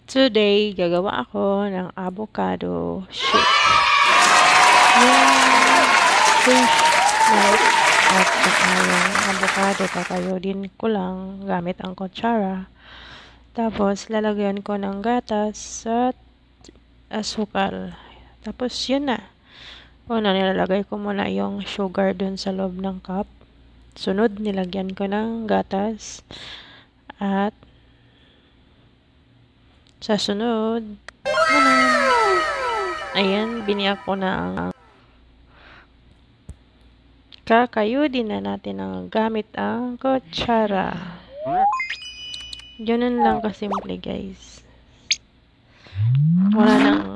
Today, gagawa ako ng avocado shake. Yung fish milk at saka yung avocado, kakayodin ko lang gamit ang kutsara. Tapos, lalagyan ko ng gatas at asukal. Tapos, yun na. Una, nilalagay ko muna yung sugar dun sa loob ng cup. Sunod, nilagyan ko ng gatas. At sa sunod, ayan, biniyak ko na ang kakayodin na natin ang gamit ang kutsara. Ganun lang kasimple, guys. Wala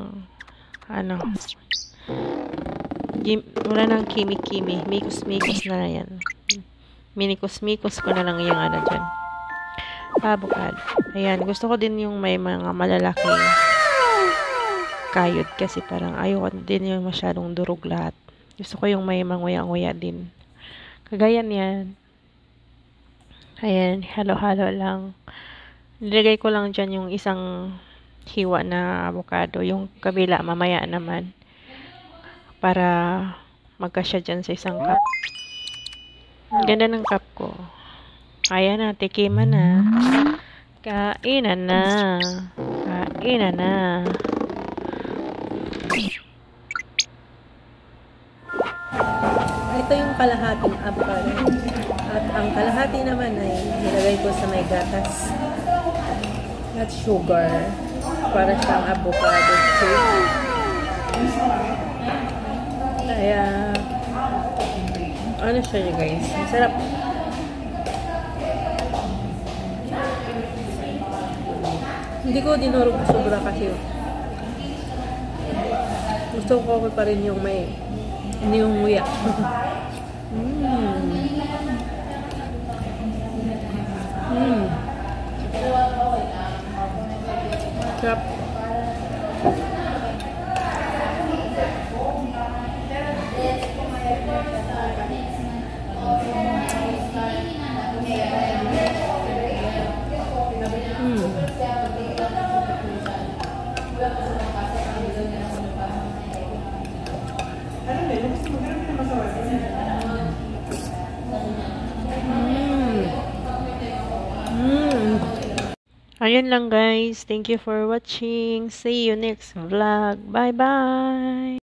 nang kimi-kimi. Mikos-mikos na yan. Minikos-mikos ko na lang yung dyan. Avocado. Ayan, gusto ko din yung may mga malalaking kayod kasi parang ayoko din yung masyadong durog lahat. Gusto ko yung may manguya-nguya din. Kagaya niyan. Ayan, halo-halo lang. Nilagay ko lang dyan yung isang hiwa na avocado. Yung kabila, mamaya naman. Para magkasya dyan sa isang cup. Ang ganda ng cup ko. Ayan na, tikiman na. Kainan na. Kainan na. Ito yung kalahating avocado. At ang kalahati naman ay nilagay ko sa may gatas at sugar para siyang avocado shake. Kaya ano siya guys? Masarap. Hindi ko dinurog sobra kasi gusto ko pa rin yung may yung nguya. Sarap. Ayun lang guys. Thank you for watching. See you next vlog. Bye-bye.